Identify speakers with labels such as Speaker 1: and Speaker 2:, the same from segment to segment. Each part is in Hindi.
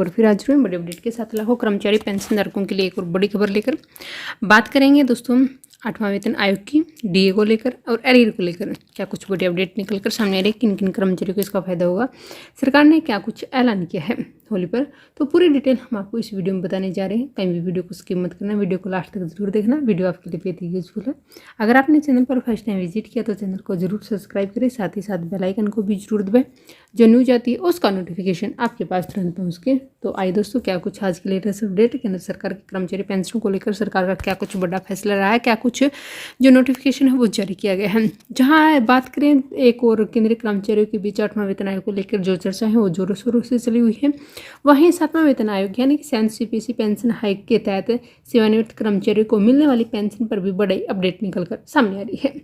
Speaker 1: बार फिर हाजिर हुए बड़े अपडेट के साथ। लाखों कर्मचारी पेंशनधारकों के लिए एक और बड़ी खबर लेकर बात करेंगे दोस्तों। 8वां वेतन आयोग की डीए को लेकर और एरियर को लेकर क्या कुछ बड़ी अपडेट निकलकर सामने आ रही है, किन किन कर्मचारियों को इसका फायदा होगा, सरकार ने क्या कुछ ऐलान किया है होली पर, तो पूरी डिटेल हम आपको इस वीडियो में बताने जा रहे हैं। कहीं भी वीडियो को स्किप मत करना, वीडियो को लास्ट तक जरूर देखना, वीडियो आपके लिए बेहद यूजफुल है। अगर आपने चैनल पर फर्स्ट टाइम विजिट किया तो चैनल को जरूर सब्सक्राइब करें, साथ ही साथ बेल आइकन को भी जरूर दबाएं, जो न्यूज आती है उसका नोटिफिकेशन आपके पास तुरंत पहुँच के। तो आइए दोस्तों, क्या कुछ आज के लेटेस्ट अपडेट केंद्र सरकार के कर्मचारी पेंशन को लेकर सरकार का क्या कुछ बड़ा फैसला रहा है, क्या कुछ जो नोटिफिकेशन है वो जारी किया गया है। जहां बात करें एक और केंद्रीय कर्मचारियों के बीच 8वां वेतन आयोग को लेकर जो चर्चा है वो जोरों शोरों से चली हुई है, वहीं 7वां वेतन आयोग यानी कि 7 CPC पेंशन हाइक के तहत सेवानिवृत्त कर्मचारियों को मिलने वाली पेंशन पर भी बड़ी अपडेट निकलकर सामने आ रही है।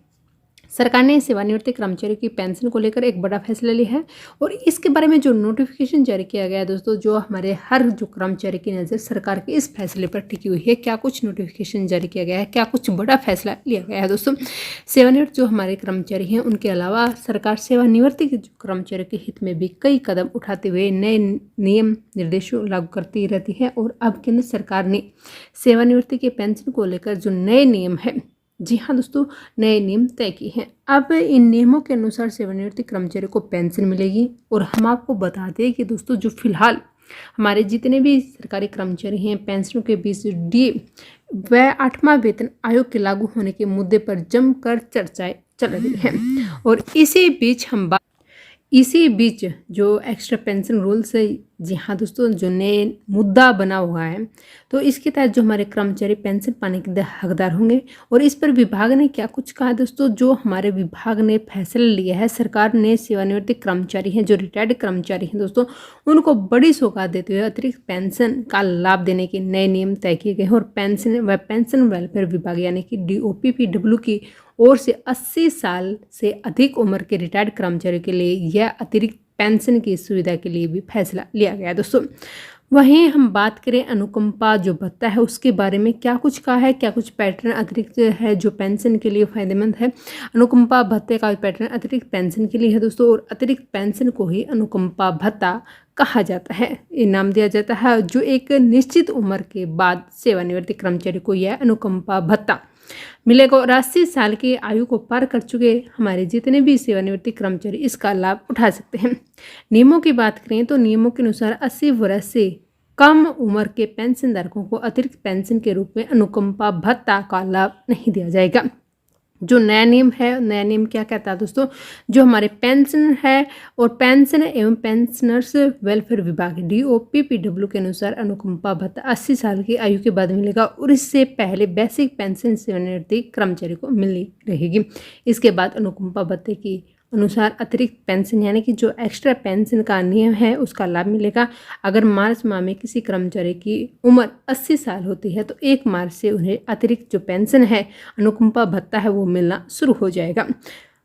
Speaker 1: सरकार ने सेवानिवृत्त कर्मचारियों की पेंशन को लेकर एक बड़ा फैसला लिया है और इसके बारे में जो नोटिफिकेशन जारी किया गया है दोस्तों, जो हमारे हर जो कर्मचारी की नज़र सरकार के इस फैसले पर टिकी हुई है। क्या कुछ नोटिफिकेशन जारी किया गया है, क्या कुछ बड़ा फैसला लिया गया है दोस्तों। सेवानिवृत्त जो हमारे कर्मचारी हैं उनके अलावा सरकार सेवानिवृत्ति के जो कर्मचारियों के हित में भी कई कदम उठाते हुए नए नियम निर्देशों लागू करती रहती है। और अब केंद्र सरकार ने सेवानिवृत्ति के पेंशन को लेकर जो नए नियम है, जी हाँ दोस्तों, नए नियम तय किए हैं। अब इन नियमों के अनुसार सेवानिवृत्त कर्मचारियों को पेंशन मिलेगी। और हम आपको बता दें कि दोस्तों, जो फिलहाल हमारे जितने भी सरकारी कर्मचारी हैं पेंशनों के बीच डीए व 8वां वेतन आयोग के लागू होने के मुद्दे पर जमकर चर्चाएं चल रही हैं। और इसी बीच जो एक्स्ट्रा पेंशन रूल्स है, जी हाँ दोस्तों, जो नए मुद्दा बना हुआ है, तो इसके तहत जो हमारे कर्मचारी पेंशन पाने के हकदार होंगे। और इस पर विभाग ने क्या कुछ कहा दोस्तों, जो हमारे विभाग ने फैसला लिया है, सरकार ने सेवानिवृत्त कर्मचारी हैं, जो रिटायर्ड कर्मचारी हैं दोस्तों, उनको बड़ी सौगात देते हुए अतिरिक्त पेंशन का लाभ देने के नए नियम तय किए गए हैं। और पेंशन वेलफेयर विभाग यानी कि DOPPW की ओर से 80 साल से अधिक उम्र के रिटायर्ड कर्मचारियों के लिए यह अतिरिक्त पेंशन की सुविधा के लिए भी फैसला लिया गया है दोस्तों। वहीं हम बात करें अनुकंपा जो भत्ता है उसके बारे में क्या कुछ कहा है, क्या कुछ पैटर्न अतिरिक्त है जो पेंशन के लिए फायदेमंद है। अनुकंपा भत्ते का पैटर्न अतिरिक्त पेंशन के लिए है दोस्तों, और अतिरिक्त पेंशन को ही अनुकंपा भत्ता कहा जाता है, ये नाम दिया जाता है। जो एक निश्चित उम्र के बाद सेवानिवृत्त कर्मचारी को यह अनुकंपा भत्ता मिलेगा। और 80 साल की आयु को पार कर चुके हमारे जितने भी सेवानिवृत्त कर्मचारी इसका लाभ उठा सकते हैं। नियमों की बात करें तो नियमों के अनुसार 80 वर्ष से कम उम्र के पेंशनधारकों को अतिरिक्त पेंशन के रूप में अनुकंपा भत्ता का लाभ नहीं दिया जाएगा। जो नया नियम है, नया नियम क्या कहता है दोस्तों, जो हमारे पेंशन है और पेंशन एवं पेंशनर्स वेलफेयर विभाग DOPPW के अनुसार अनुकंपा भत्ता 80 साल की आयु के बाद मिलेगा। और इससे पहले बेसिक पेंशन सेवानिवृत्त कर्मचारी को मिलनी रहेगी। इसके बाद अनुकंपा भत्ते की अनुसार अतिरिक्त पेंशन यानी कि जो एक्स्ट्रा पेंशन का नियम है उसका लाभ मिलेगा। अगर मार्च माह में किसी कर्मचारी की उम्र 80 साल होती है तो 1 मार्च से उन्हें अतिरिक्त जो पेंशन है, अनुकंपा भत्ता है, वो मिलना शुरू हो जाएगा।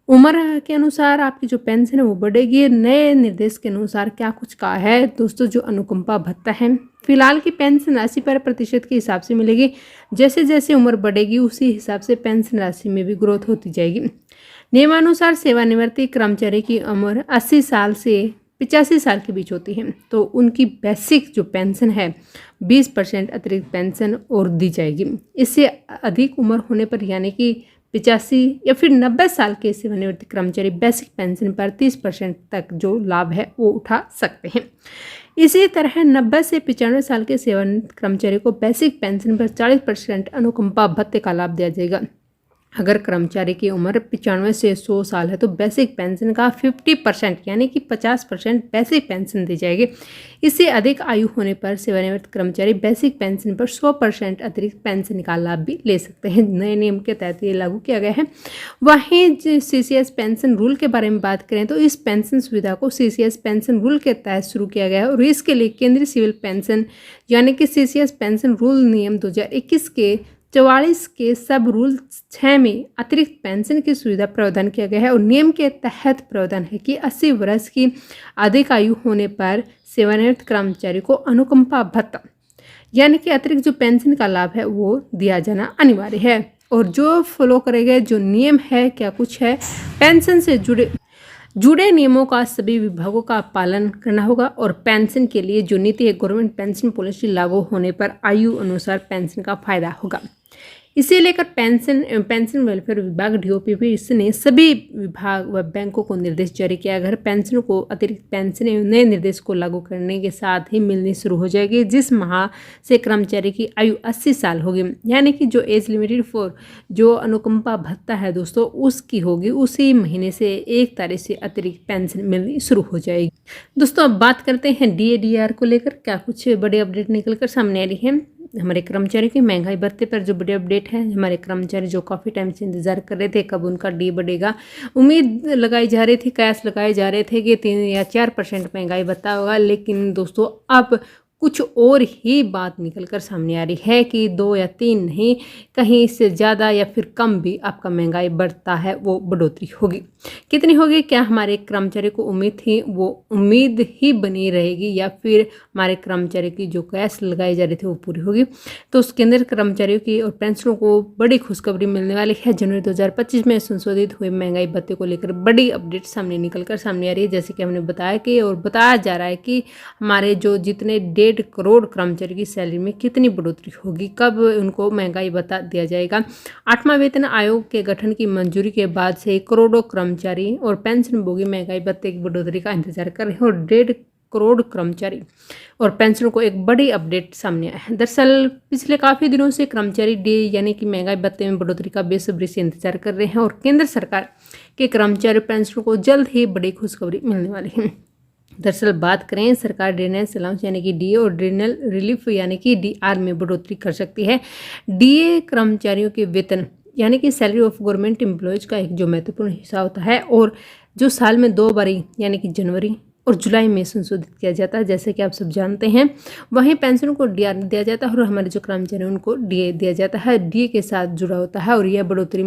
Speaker 1: उम्र के अनुसार आपकी जो पेंशन है वो बढ़ेगी। नए निर्देश के अनुसार क्या कुछ कहा है दोस्तों, जो अनुकंपा भत्ता है फिलहाल की पेंशन राशि पर प्रतिशत के हिसाब से मिलेगी। जैसे जैसे उम्र बढ़ेगी उसी हिसाब से पेंशन राशि में भी ग्रोथ होती जाएगी। नियमानुसार सेवानिवृत्त कर्मचारी की उम्र 80 साल से 85 साल के बीच होती है तो उनकी बेसिक जो पेंशन है 20% अतिरिक्त पेंशन और दी जाएगी। इससे अधिक उम्र होने पर यानी कि 85 या फिर 90 साल के सेवानिवृत्त कर्मचारी बेसिक पेंशन पर 30% तक जो लाभ है वो उठा सकते हैं। इसी तरह 90 से 95 साल के सेवानिवृत्त कर्मचारी को बेसिक पेंशन पर 40% अनुकंपा भत्ते का लाभ दिया जाएगा। अगर कर्मचारी की उम्र 95 से 100 साल है तो बेसिक पेंशन का 50% यानी कि 50% बेसिक पेंशन दी जाएगी। इससे अधिक आयु होने पर सेवानिवृत्त कर्मचारी बेसिक पेंशन पर 100% अतिरिक्त पेंशन का लाभ भी ले सकते हैं। नए नियम के तहत ये लागू किया गया है। वहीं CCS पेंशन रूल के बारे में बात करें तो इस पेंशन सुविधा को CCS पेंशन रूल के तहत शुरू किया गया है। और इसके लिए केंद्रीय सिविल पेंशन यानी कि CCS पेंशन रूल नियम 2021 के 44 के सब रूल 6 में अतिरिक्त पेंशन की सुविधा प्रावधान किया गया है। और नियम के तहत प्रावधान है कि 80 वर्ष की अधिक आयु होने पर सेवानिवृत्त कर्मचारी को अनुकंपा भत्ता यानी कि अतिरिक्त जो पेंशन का लाभ है वो दिया जाना अनिवार्य है। और जो फॉलो करेगा जो नियम है, क्या कुछ है पेंशन से जुड़े जुड़े नियमों का सभी विभागों का पालन करना होगा और पेंशन के लिए जो नीति है गवर्नमेंट पेंशन पॉलिसी लागू होने पर आयु अनुसार पेंशन का फायदा होगा। इसे लेकर पेंशन वेलफेयर विभाग डीओपीपी इसने सभी विभाग व बैंकों को निर्देश जारी किया। अगर पेंशन को अतिरिक्त पेंशन नए निर्देश को लागू करने के साथ ही मिलनी शुरू हो जाएगी जिस माह से कर्मचारी की आयु 80 साल होगी, यानी कि जो एज लिमिटेड फॉर जो अनुकंपा भत्ता है दोस्तों उसकी होगी, उसी महीने से 1 तारीख से अतिरिक्त पेंशन मिलनी शुरू हो जाएगी। दोस्तों अब बात करते हैं डीए को लेकर क्या कुछ बड़े अपडेट निकल कर सामने आ रही है। हमारे कर्मचारी की महंगाई भत्ते पर जो बड़े अपडेट है, हमारे कर्मचारी जो काफ़ी टाइम से इंतजार कर रहे थे कब उनका डी बढ़ेगा, उम्मीद लगाई जा रही थी, कयास लगाए जा रहे थे कि 3 या 4% महंगाई भत्ता होगा, लेकिन दोस्तों अब कुछ और ही बात निकल कर सामने आ रही है कि 2 या 3 नहीं, कहीं इससे ज़्यादा या फिर कम भी आपका महंगाई बढ़ता है वो बढ़ोतरी होगी। कितनी होगी, क्या हमारे कर्मचारी को उम्मीद थी वो उम्मीद ही बनी रहेगी या फिर हमारे कर्मचारी की जो कयास लगाई जा रही थी वो पूरी होगी। तो केंद्र कर्मचारियों की और पेंशनों को बड़ी खुशखबरी मिलने वाली है। जनवरी 2025 में संशोधित हुए महंगाई भत्ते को लेकर बड़ी अपडेट सामने निकल कर सामने आ रही है। जैसे कि हमने बताया कि और बताया जा रहा है कि हमारे जो जितने 1.5 करोड़ कर्मचारी की सैलरी में कितनी बढ़ोतरी होगी, कब उनको महंगाई भत्ता दिया जाएगा। 8वां वेतन आयोग के गठन की मंजूरी के बाद से करोड़ों कर्मचारी और पेंशनभोगी महंगाई भत्ते की बढ़ोतरी का इंतजार कर रहे हैं और 1.5 करोड़ कर्मचारी और पेंशनर को एक बड़ी अपडेट सामने आया है। दरअसल पिछले काफ़ी दिनों से कर्मचारी डे यानी कि महंगाई भत्ते में बढ़ोतरी का बेसब्री से इंतजार कर रहे हैं और केंद्र सरकार के कर्मचारी पेंशनर को जल्द ही बड़ी खुशखबरी मिलने वाली है। दरअसल बात करें, सरकार ड्रेनेज अलाउंस यानी कि डीए और ड्रेनल रिलीफ यानी कि डीआर में बढ़ोतरी कर सकती है। डीए कर्मचारियों के वेतन यानी कि सैलरी ऑफ गवर्नमेंट एम्प्लॉयज़ का एक जो महत्वपूर्ण हिस्सा होता है और जो साल में 2 बारी यानी कि जनवरी और जुलाई में संशोधित किया जाता है, जैसे कि आप सब जानते हैं। वहीं पेंशन को डीआर दिया जाता है और हमारे जो कर्मचारी हैं उनको डीए दिया जाता है। डीए के साथ जुड़ा होता है और यह बढ़ोतरी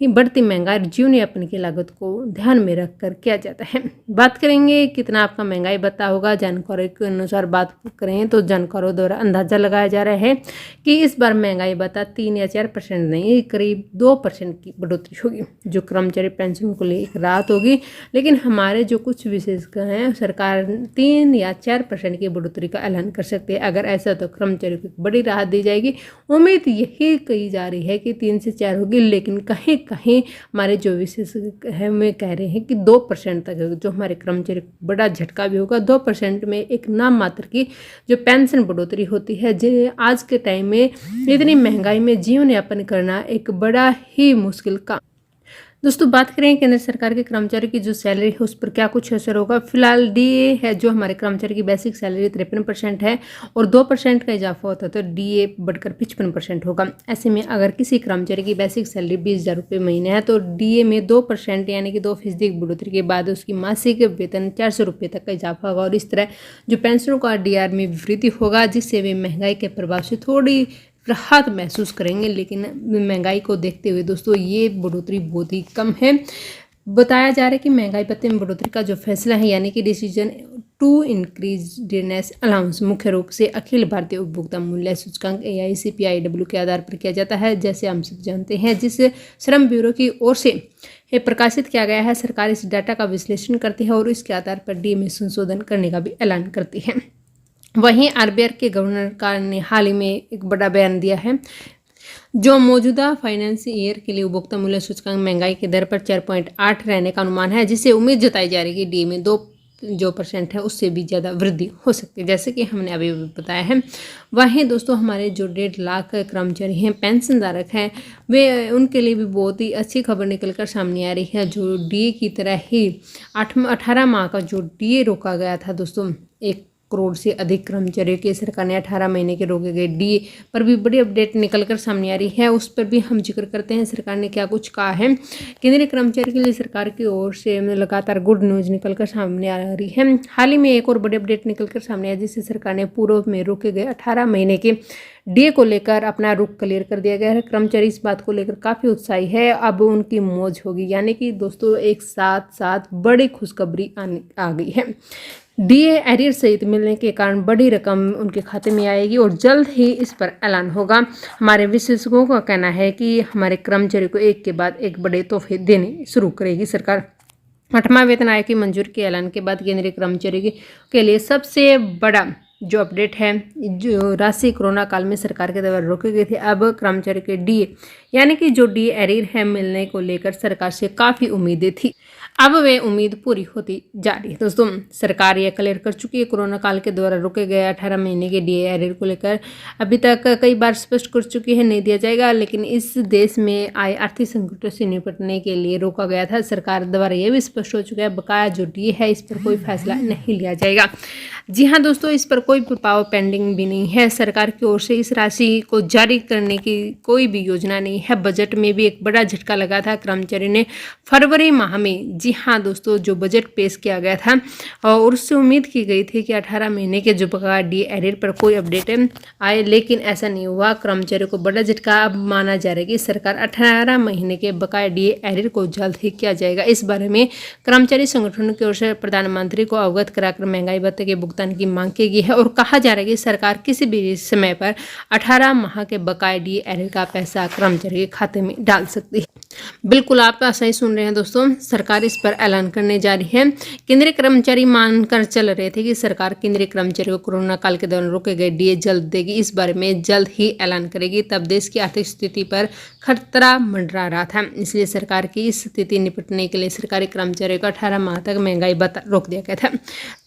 Speaker 1: बढ़ती महंगाई जीवन यापन की लागत को ध्यान में रखकर किया जाता है। बात करेंगे कितना आपका महंगाई भत्ता होगा, जानकारी के अनुसार बात करें तो जानकारों द्वारा अंदाजा लगाया जा रहा है कि इस बार महंगाई भत्ता 3 या 4% नहीं, करीब 2% की बढ़ोतरी होगी, जो कर्मचारी पेंशन को लिए एक राहत होगी। लेकिन हमारे जो कुछ विशेषज्ञ हैं, सरकार 3 या 4% की बढ़ोतरी का ऐलान कर सकती है। अगर ऐसा तो कर्मचारी को बड़ी राहत दी जाएगी। उम्मीद यही कही जा रही है कि 3 से 4 होगी, लेकिन कहीं कहीं हमारे जो विशेषज्ञ हैं वे कह रहे हैं कि 2% तक होगी, जो हमारे कर्मचारी को बड़ा झटका भी होगा। 2% में एक नाम मात्र की जो पेंशन बढ़ोतरी होती है, जो आज के टाइम में इतनी महंगाई में जीवन यापन करना एक बड़ा ही मुश्किल काम। दोस्तों बात करें केंद्र सरकार के कर्मचारी की जो सैलरी है उस पर क्या कुछ असर होगा। फिलहाल डीए है जो हमारे कर्मचारी की बेसिक सैलरी 53% है और 2% का इजाफा होता है तो डीए बढ़कर 55% होगा। ऐसे में अगर किसी कर्मचारी की बेसिक सैलरी 20,000 रुपये महीने है तो डीए में 2% यानी कि 2% की बढ़ोतरी के बाद उसकी मासिक वेतन 400 रुपये तक का इजाफा होगा। और इस तरह जो पेंशनों का डीआर में वृद्धि होगा, जिससे वे महंगाई के प्रभाव से थोड़ी राहत महसूस करेंगे। लेकिन महंगाई को देखते हुए दोस्तों ये बढ़ोतरी बहुत ही कम है। बताया जा रहा है कि महंगाई भत्ते में बढ़ोतरी का जो फैसला है यानी कि decision to increase drainage allowance मुख्य रूप से अखिल भारतीय उपभोक्ता मूल्य सूचकांक AICPIW के आधार पर किया जाता है, जैसे हम सब जानते हैं, जिस श्रम ब्यूरो की ओर से प्रकाशित किया गया है। सरकार इस डाटा का विश्लेषण करती है और इसके आधार पर डी में संशोधन करने का भी ऐलान करती है। वहीं आरबीआई के गवर्नर ने हाल ही में एक बड़ा बयान दिया है, जो मौजूदा फाइनेंस ईयर के लिए उपभोक्ता मूल्य सूचकांक महंगाई की दर पर 4.8 रहने का अनुमान है, जिससे उम्मीद जताई जा रही है कि डी में 2% है उससे भी ज़्यादा वृद्धि हो सकती है, जैसे कि हमने अभी बताया है। वहीं दोस्तों हमारे जो 1.5 लाख कर्मचारी हैं, पेंशनधारक हैं, वे उनके लिए भी बहुत ही अच्छी खबर निकल कर सामने आ रही है। जो डीए की तरह ही 18 माह का जो डीए रोका गया था दोस्तों, 1 करोड़ से अधिक कर्मचारियों के सरकार ने 18 महीने के रोके गए डीए पर भी बड़ी अपडेट निकलकर सामने आ रही है। उस पर भी हम जिक्र करते हैं सरकार ने क्या कुछ कहा है। केंद्रीय कर्मचारी के लिए सरकार की ओर से लगातार गुड न्यूज़ निकलकर सामने आ रही है। हाल ही में एक और बड़ी अपडेट निकलकर सामने आया, जिससे सरकार ने पूर्व में रोके गए 18 महीने के डीए को लेकर अपना रुख क्लियर कर दिया गया है। कर्मचारी इस बात को लेकर काफ़ी उत्साही है, अब उनकी मौज होगी। यानी कि दोस्तों एक साथ बड़ी खुशखबरी आ गई है। डीए एरियर सहित मिलने के कारण बड़ी रकम उनके खाते में आएगी और जल्द ही इस पर ऐलान होगा। हमारे विशेषज्ञों का कहना है कि हमारे कर्मचारी को एक के बाद एक बड़े तोहफे देने शुरू करेगी सरकार। 8वां वेतन आयोग की मंजूरी के ऐलान के बाद केंद्रीय कर्मचारी के लिए सबसे बड़ा जो अपडेट है, जो राशि कोरोना काल में सरकार के द्वारा रोकी गई थी, अब कर्मचारी के डीए यानी कि जो डीए एरियर है मिलने को लेकर सरकार से काफ़ी उम्मीदें थी, अब वे उम्मीद पूरी होती जा रही है। दोस्तों, सरकार यह क्लियर कर चुकी है कोरोना काल के द्वारा रोके गए 18 महीने के डीए एरियर को लेकर अभी तक कई बार स्पष्ट कर चुकी है नहीं दिया जाएगा, लेकिन इस देश में आए आर्थिक संकटों से निपटने के लिए रोका गया था। सरकार द्वारा यह भी स्पष्ट हो चुका है बकाया जो डीए है इस पर कोई फैसला नहीं लिया जाएगा। जी हाँ दोस्तों, इस पर कोई प्रभाव पेंडिंग भी नहीं है। सरकार की ओर से इस राशि को जारी करने की कोई भी योजना नहीं है। बजट में भी एक बड़ा झटका लगा था कर्मचारी ने फरवरी माह में। जी हाँ दोस्तों, जो बजट पेश किया गया था और उससे उम्मीद की गई थी कि 18 महीने के जो बकाया डीए एरियर पर कोई अपडेट आए, लेकिन ऐसा नहीं हुआ। कर्मचारियों को बड़ा झटका अब माना जा रहा है कि सरकार 18 महीने के बकाया डीए एरियर को जल्द ही किया जाएगा। इस बारे में कर्मचारी संगठनों की ओर से प्रधानमंत्री को अवगत कराकर महंगाई भत्ते के भुगतान की मांग की गई है और कहा जा रहा है कि सरकार किसी भी समय पर 18 माह के बकाया डीए एरियर का पैसा कर्मचारी के खाते में डाल सकती है। बिल्कुल आप सही सुन रहे हैं दोस्तों, सरकार इस पर ऐलान करने जा रही है। केंद्रीय कर्मचारी मानकर चल रहे थे कि सरकार केंद्रीय कर्मचारी को कोरोना काल के दौरान रोके गए डीए जल्द देगी। इस बारे में जल्द ही ऐलान करेगी। तब देश की आर्थिक स्थिति पर खतरा मंडरा रहा था, इसलिए सरकार की इस स्थिति निपटने के लिए सरकारी कर्मचारियों को 18 माह तक महंगाई भत्ता रोक दिया गया था।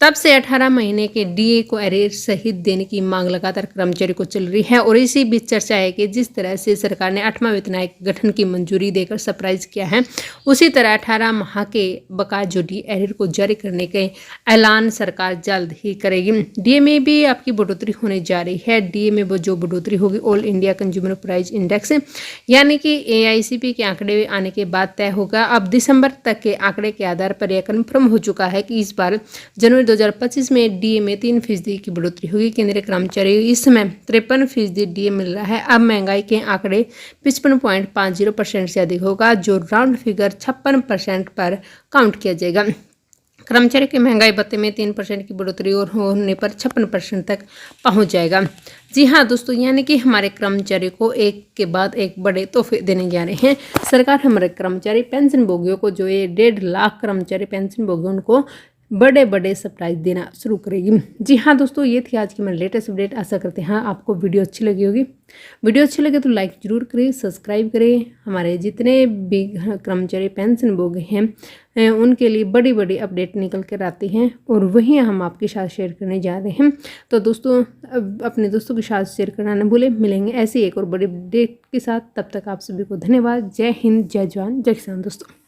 Speaker 1: तब से 18 महीने के डीए को एरियर सहित देने की मांग लगातार कर्मचारी को चल रही है और इसी बीच चर्चा है कि जिस तरह से सरकार ने 8वां वेतन आयोग गठन की मंजूरी देकर सरप्राइज किया है, उसी तरह 18 माह के बकाया जो डीए एरियर को जारी करने के ऐलान सरकार जल्द ही करेगी। डीए में भी आपकी बढ़ोतरी होने जा रही है। डीए में वो जो बढ़ोतरी होगी all India consumer price index यानी कि एआईसीपी के आंकड़े आने के बाद तय होगा। अब दिसंबर तक के आंकड़े के आधार पर यह कन्फर्म हो चुका है कि इस बार जनवरी 2025 में डीए में 3% की बढ़ोतरी होगी। केंद्रीय कर्मचारी इस समय 53% डीए मिल रहा है। अब महंगाई के आंकड़े 55.50% से अधिक होगा, जो राउंड फिगर 56% पर काउंट किया जाएगा। कर्मचारी के महंगाई भत्ते में 3% की बढ़ोतरी और होने पर 56% तक पहुंच जाएगा। जी हाँ दोस्तों, यानी कि हमारे कर्मचारी को एक के बाद एक बड़े तोहफे देने जा रहे हैं। सरकार हमारे कर्मचारी पेंशन भोगियों को, जो ये 1.5 लाख कर्मचारी पेंशन भोगी, उनको बड़े बड़े सरप्राइज देना शुरू करेगी। जी हाँ दोस्तों, ये थी आज की मेरी लेटेस्ट अपडेट। आशा करते हैं आपको वीडियो अच्छी लगी होगी। वीडियो अच्छी लगे तो लाइक जरूर करें, सब्सक्राइब करें। हमारे जितने भी कर्मचारी पेंशन भोगी हैं उनके लिए बड़ी बड़ी अपडेट निकल कर आती हैं और वही हम आपके साथ शेयर करने जा रहे हैं। तो दोस्तों, अपने दोस्तों के साथ शेयर करना न भूलें। मिलेंगे ऐसी एक और बड़ी अपडेट के साथ, तब तक आप सभी को धन्यवाद। जय हिंद, जय जवान, जय किसान दोस्तों।